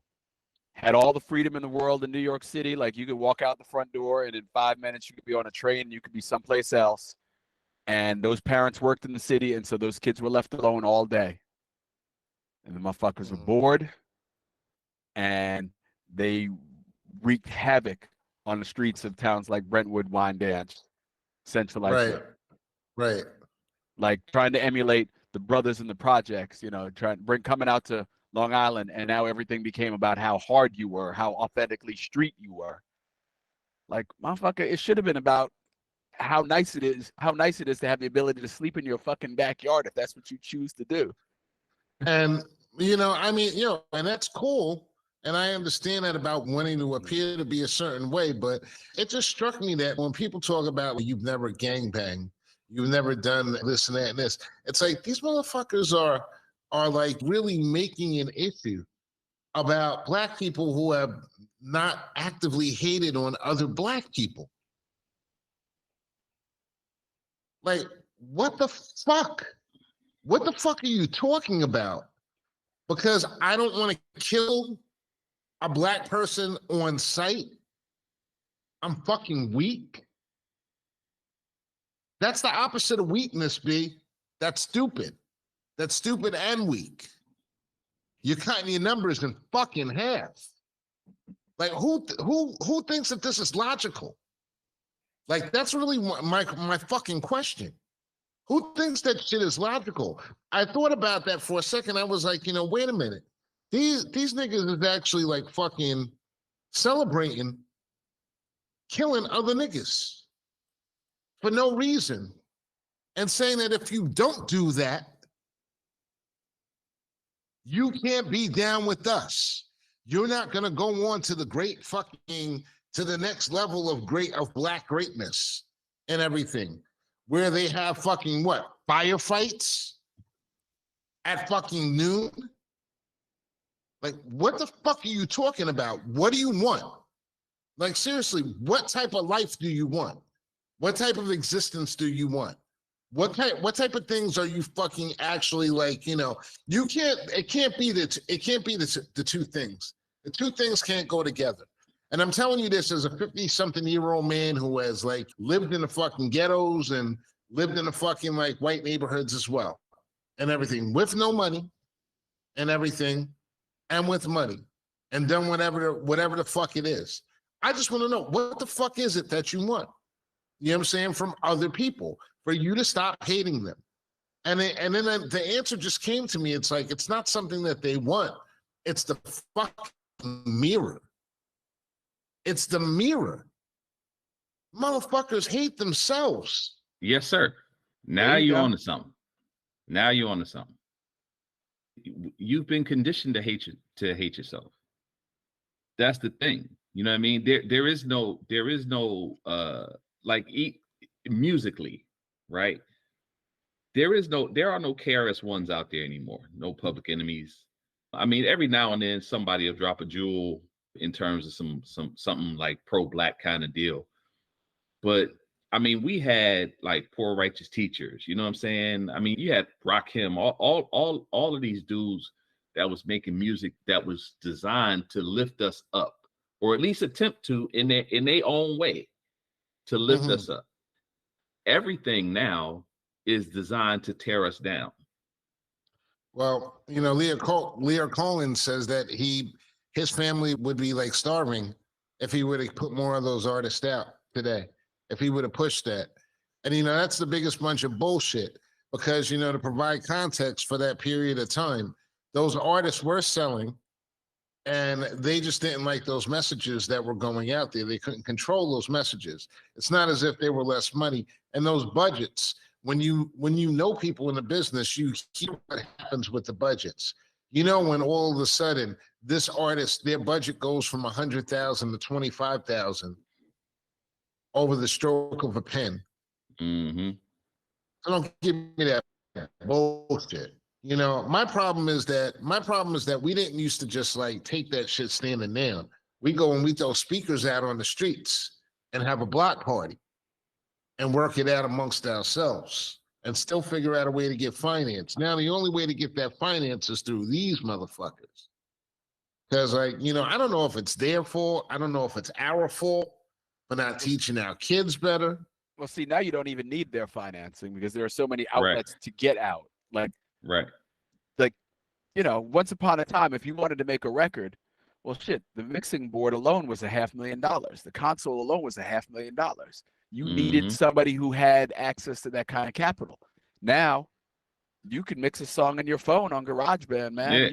had all the freedom in the world in New York City. Like you could walk out the front door and in 5 minutes you could be on a train and you could be someplace else. And those parents worked in the city, and so those kids were left alone all day. And the motherfuckers were bored, and they wreaked havoc on the streets of towns like Brentwood, Wyandanch, Central. Right. Like trying to emulate the brothers in the projects, coming out to Long Island, and now everything became about how hard you were, how authentically street you were. Like, motherfucker, it should have been about how nice it is to have the ability to sleep in your fucking backyard if that's what you choose to do. And, and that's cool. And I understand that about wanting to appear to be a certain way, but it just struck me that when people talk about you've never gangbanged, you've never done this and that and this, it's like these motherfuckers are like really making an issue about Black people who have not actively hated on other Black people. Like, what the fuck? What the fuck are you talking about? Because I don't want to kill a Black person on sight, I'm fucking weak. That's the opposite of weakness, B. That's stupid. That's stupid and weak. You're cutting your numbers in fucking half. Like, who thinks that this is logical? Like, that's really my fucking question. Who thinks that shit is logical? I thought about that for a second. I was like, wait a minute. These niggas is actually like fucking celebrating killing other niggas for no reason and saying that if you don't do that, you can't be down with us. You're not gonna go on to the next level of Black greatness and everything, where they have fucking what? Firefights at fucking noon? Like, what the fuck are you talking about? What do you want? Like, seriously, what type of life do you want? What type of existence do you want? What type of things are you fucking actually like, it can't be the two things. The two things can't go together. And I'm telling you this as a 50-something-year-old man who has like lived in the fucking ghettos and lived in the fucking like white neighborhoods as well and everything, with no money and everything, and with money, and done whatever the fuck it is. I just want to know, what the fuck is it that you want? You know what I'm saying? From other people, for you to stop hating them. And then the answer just came to me. It's like, it's not something that they want. It's the fucking mirror. It's the mirror. Motherfuckers hate themselves. Yes, sir. Now you're onto something. You've been conditioned to hate yourself. That's the thing. You know what I mean? There is no musically, right? There are no KRS-Ones out there anymore. No Public Enemies. I mean, every now and then somebody will drop a jewel in terms of something like pro-Black kind of deal. But I mean, we had like Poor Righteous Teachers, you know what I'm saying? I mean, you had Rakim, all of these dudes that was making music that was designed to lift us up, or at least attempt to in their own way to lift us up. Everything now is designed to tear us down. Well, Leo Collins says that his family would be like starving if he would have put more of those artists out today, if he would have pushed that. And, that's the biggest bunch of bullshit, because, to provide context for that period of time, those artists were selling, and they just didn't like those messages that were going out there. They couldn't control those messages. It's not as if they were less money. And those budgets, when you know people in the business, you hear what happens with the budgets. When all of a sudden this artist, their budget goes from 100,000 to 25,000 over the stroke of a pen. Mm-hmm. So don't give me that bullshit. You know, my problem is that we didn't used to just like take that shit standing down. We go and we throw speakers out on the streets and have a block party and work it out amongst ourselves and still figure out a way to get finance. Now, the only way to get that finance is through these motherfuckers. Because, like, you know, I don't know if it's their fault. I don't know if it's our fault for not teaching our kids better. Well, see, now you don't even need their financing because there are so many outlets to get out. Like, you know, once upon a time, if you wanted to make a record, well, shit, the mixing board alone was $500,000. The console alone was $500,000. You needed somebody who had access to that kind of capital. Now, you can mix a song on your phone on GarageBand, man.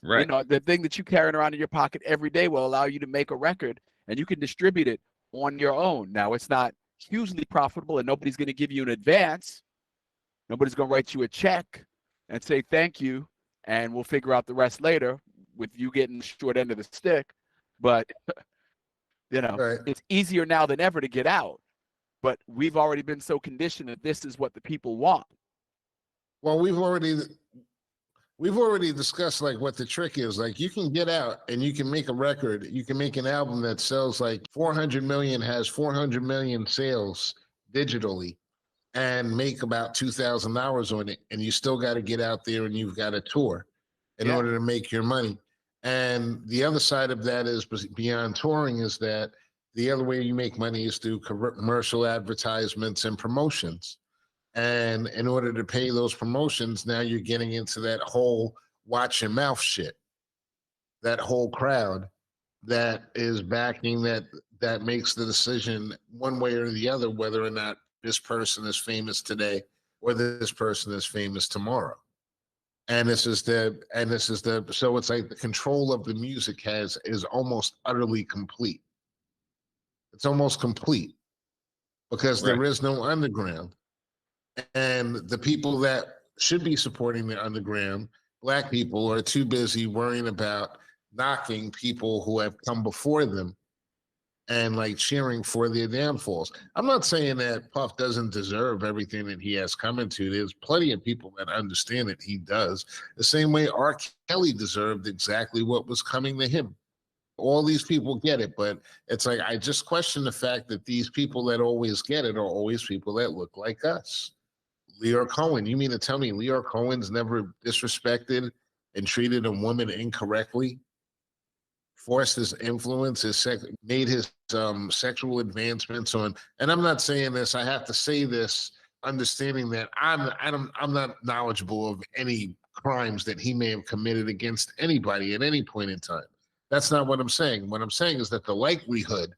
You know, the thing that you carrying around in your pocket every day will allow you to make a record, and you can distribute it on your own. Now, it's not hugely profitable, and nobody's going to give you an advance. Nobody's going to write you a check and say thank you, and we'll figure out the rest later with you getting the short end of the stick. But, you know, It's easier now than ever to get out. But we've already been so conditioned that this is what the people want. Well, we've already discussed like what the trick is. Like, you can get out and you can make a record. You can make an album that sells like 400 million, has 400 million sales digitally, and make about $2,000 on it. And you still got to get out there and you've got to tour in order to make your money. And the other side of that is, beyond touring, is that the other way you make money is through commercial advertisements and promotions. And in order to pay those promotions, now you're getting into that whole watch your mouth shit. That whole crowd that is backing that makes the decision one way or the other, whether or not this person is famous today or this person is famous tomorrow. So it's like the control of the music is almost utterly complete. It's almost complete because there is no underground. And the people that should be supporting the underground, Black people, are too busy worrying about knocking people who have come before them and like cheering for their downfalls. I'm not saying that Puff doesn't deserve everything that he has coming to. There's plenty of people that understand that he does. The same way R. Kelly deserved exactly what was coming to him. All these people get it, but it's like, I just question the fact that these people that always get it are always people that look like us. Lear Cohen, you mean to tell me Lear Cohen's never disrespected and treated a woman incorrectly? Forced his influence, made his sexual advancements on, and I'm not saying this, I have to say this, understanding that I'm not knowledgeable of any crimes that he may have committed against anybody at any point in time. That's not what I'm saying. What I'm saying is that the likelihood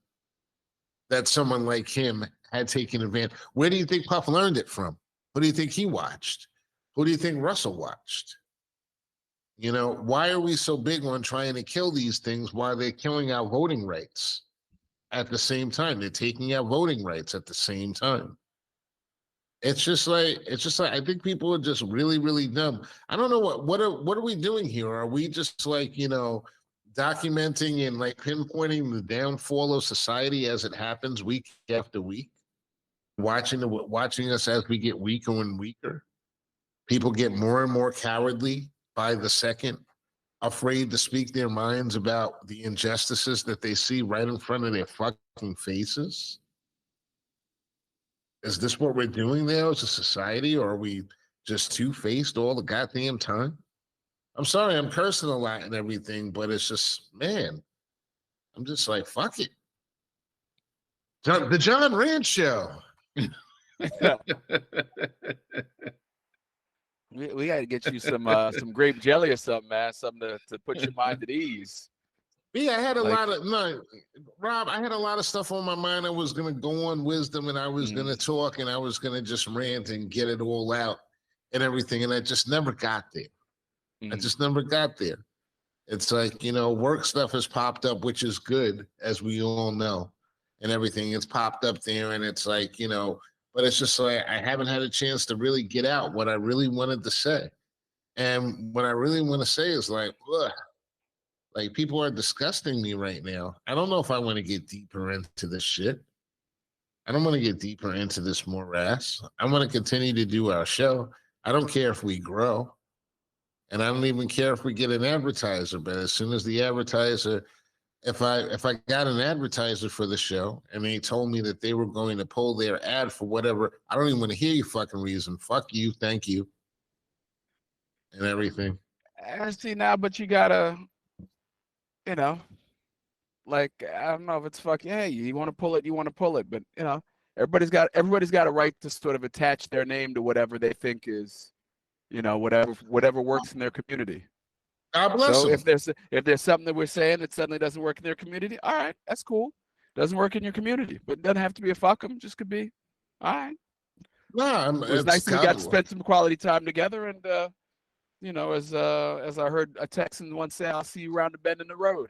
that someone like him had taken advantage, where do you think Puff learned it from? Who do you think he watched? Who do you think Russell watched? You know, why are we so big on trying to kill these things while they're killing our voting rights at the same time? They're taking our voting rights at the same time. It's just like I think people are just really, really dumb. I don't know what are we doing here? Are we just like, you know, documenting and like pinpointing the downfall of society as it happens week after week? Watching us as we get weaker and weaker. People get more and more cowardly by the second, afraid to speak their minds about the injustices that they see right in front of their fucking faces. Is this what we're doing now as a society, or are we just two-faced all the goddamn time? I'm sorry, I'm cursing a lot and everything, but it's just, man, I'm just like, fuck it. The John Rant Show. We got to get you some grape jelly or something, man. Something to put your mind at ease. Yeah, I had Rob, I had a lot of stuff on my mind. I was going to go on wisdom and I was going to talk and I was going to just rant and get it all out and everything. And I just never got there. I just never got there. It's like, you know, work stuff has popped up, which is good, as we all know, and everything. It's popped up there and it's like, you know, but it's just like I haven't had a chance to really get out what I really wanted to say. And what I really want to say is like, ugh, like people are disgusting me right now. I don't know if I want to get deeper into this shit. I don't want to get deeper into this morass. I want to continue to do our show. I don't care if we grow. And I don't even care if we get an advertiser, but as soon as the advertiser, if I got an advertiser for the show and they told me that they were going to pull their ad for whatever, I don't even want to hear your fucking reason. Fuck you, thank you, and everything. I see now, but you gotta, you know, like I don't know if it's fucking. Hey, you want to pull it, you want to pull it, but you know, everybody's got a right to sort of attach their name to whatever they think is, you know, whatever works in their community. God bless So them. if there's something that we're saying that suddenly doesn't work in their community, all right, that's cool. Doesn't work in your community, but it doesn't have to be a fuck 'em. Just could be, all right. No, It was nice that we got to spend some quality time together, and you know, as I heard a Texan once say, "I'll see you around the bend in the road."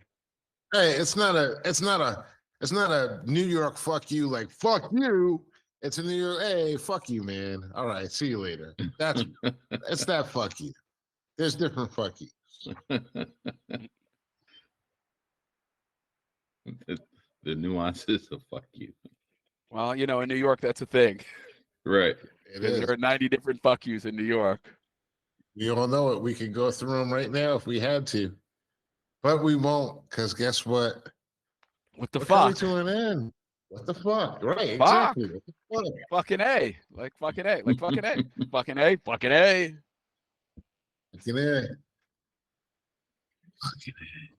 Hey, it's not a New York fuck you, like fuck you. It's a New York, hey, fuck you, man. All right, see you later. It's that fuck you. There's different fuck you. The nuances of fuck you. Well, you know, in New York, that's a thing. Right. It There are 90 different fuck yous in New York. We all know it. We could go through them right now if we had to, but we won't, because guess what? What the We're fuck? coming to an end. What the fuck? Right, Fuck. exactly. What the fuck? Fucking A. Like fucking A. Like fucking A. Fucking A. Fucking A. Fucking A.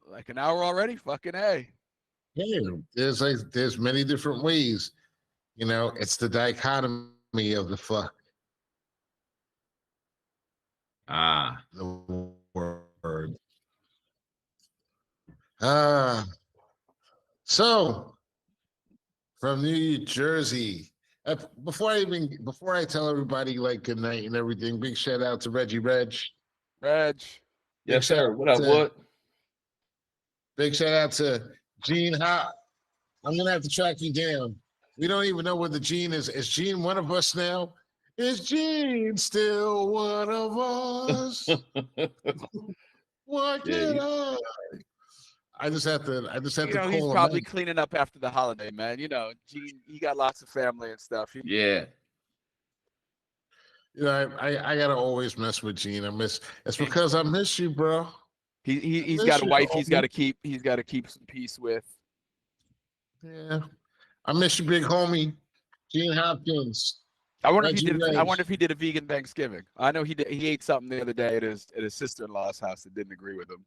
Like an hour already? Fucking A. Hey, there's many different ways. You know, it's the dichotomy of the fuck. Ah. The word. So from New Jersey. Before I tell everybody like good night and everything, big shout out to Reggie Reg. Reg. Yes, sir. What up, what? Big shout out to Gene Hop. I'm gonna have to track you down. We don't even know where the Gene is. Is Gene one of us now? Is Gene still one of us? What can I just have to You know, call he's him probably out. cleaning up after the holiday, man. You know, Gene, he got lots of family and stuff. Yeah. You know, I gotta always mess with Gene. It's because I miss you, bro. He's got a wife he's got to keep some peace with. Yeah. I miss you, big homie. Gene Hopkins. I wonder if he did a vegan Thanksgiving. I know he ate something the other day at his sister-in-law's house that didn't agree with him.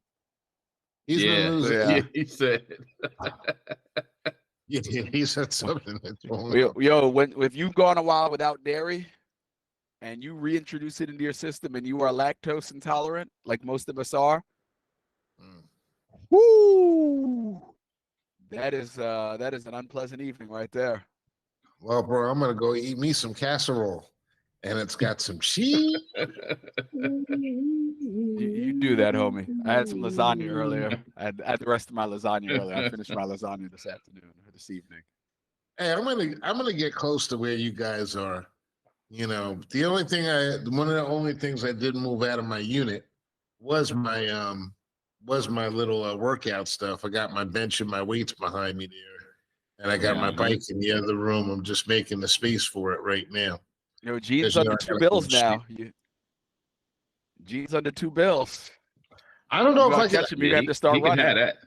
He's been losing. Yeah, he said. Yeah, he said something that's wrong. Yo, if you've gone a while without dairy and you reintroduce it into your system and you are lactose intolerant, like most of us are, whoo, that is an unpleasant evening right there. Well, bro, I'm gonna go eat me some casserole, and it's got some cheese. You do that, homie. I had some lasagna earlier. I had the rest of my lasagna earlier. I finished my lasagna this afternoon or this evening. Hey, I'm gonna get close to where you guys are. You know, one of the only things I did move out of my unit was my little workout stuff. I got my bench and my weights behind me there, and I got my bike in the other room. I'm just making the space for it right now. You know, Gene's under $2 bills now. Gene's under $2 bills. I don't know if I catch him. You have to start running. He can have that.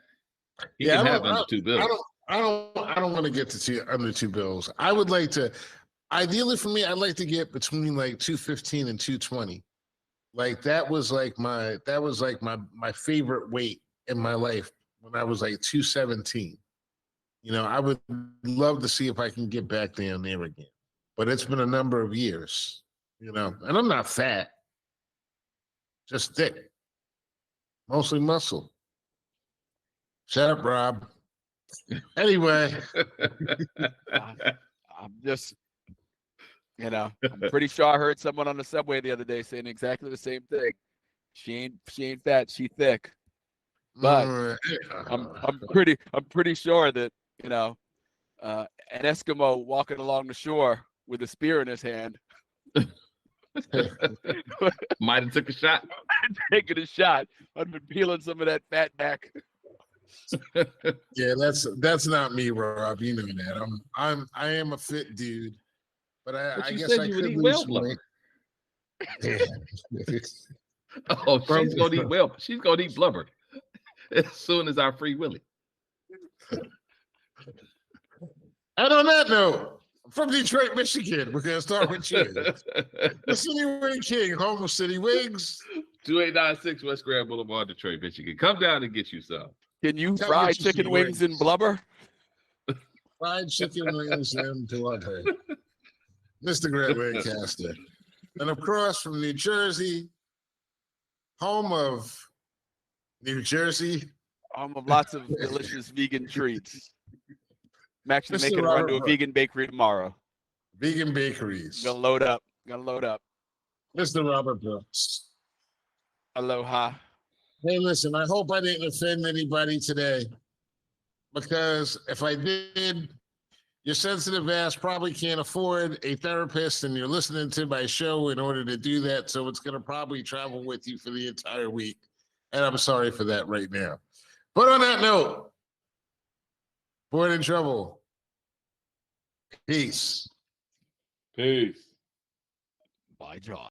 He can have under $2 bills. I don't want to get to under $2 bills. I would like to. Ideally, for me, I'd like to get between like 215 and 220. Like that was like my favorite weight in my life when I was like 217. You know, I would love to see if I can get back down there again. But it's been a number of years, you know, and I'm not fat, just thick, mostly muscle. Shut up, Rob. Anyway, I'm just, you know, I'm pretty sure I heard someone on the subway the other day saying exactly the same thing. She ain't fat, she thick. But I'm pretty sure that, you know, an Eskimo walking along the shore with a spear in his hand might have took a shot. taking a shot. I've been peeling some of that fat back. Yeah, that's not me, Rob. You know that. I am a fit dude, but But I you guess said I you would could eat lose whale some weight. blubber. Oh, From- she's gonna eat whale. She's gonna eat blubber as soon as I free Willie. And on that note, from Detroit, Michigan, we're gonna start with you. The City Wig King, home of City Wigs. 2896 West Grand Boulevard, Detroit, Michigan. Come down and get you some. Can you Come fry get your chicken City wings Wigs. in blubber? Fried chicken wings and blubber. Mr. Grant Lancaster. And across from New Jersey, home of New Jersey, Of lots of delicious vegan treats. I'm actually Mr. making a run Robert to a Brooks. vegan bakery tomorrow. Vegan bakeries. Gonna load up. Gonna load up. Mr. Robert Brooks. Aloha. Hey, listen, I hope I didn't offend anybody today, because if I did, your sensitive ass probably can't afford a therapist, and you're listening to my show in order to do that. So it's going to probably travel with you for the entire week. And I'm sorry for that right now. But on that note, Bored in Trouble. Peace. Peace. By John.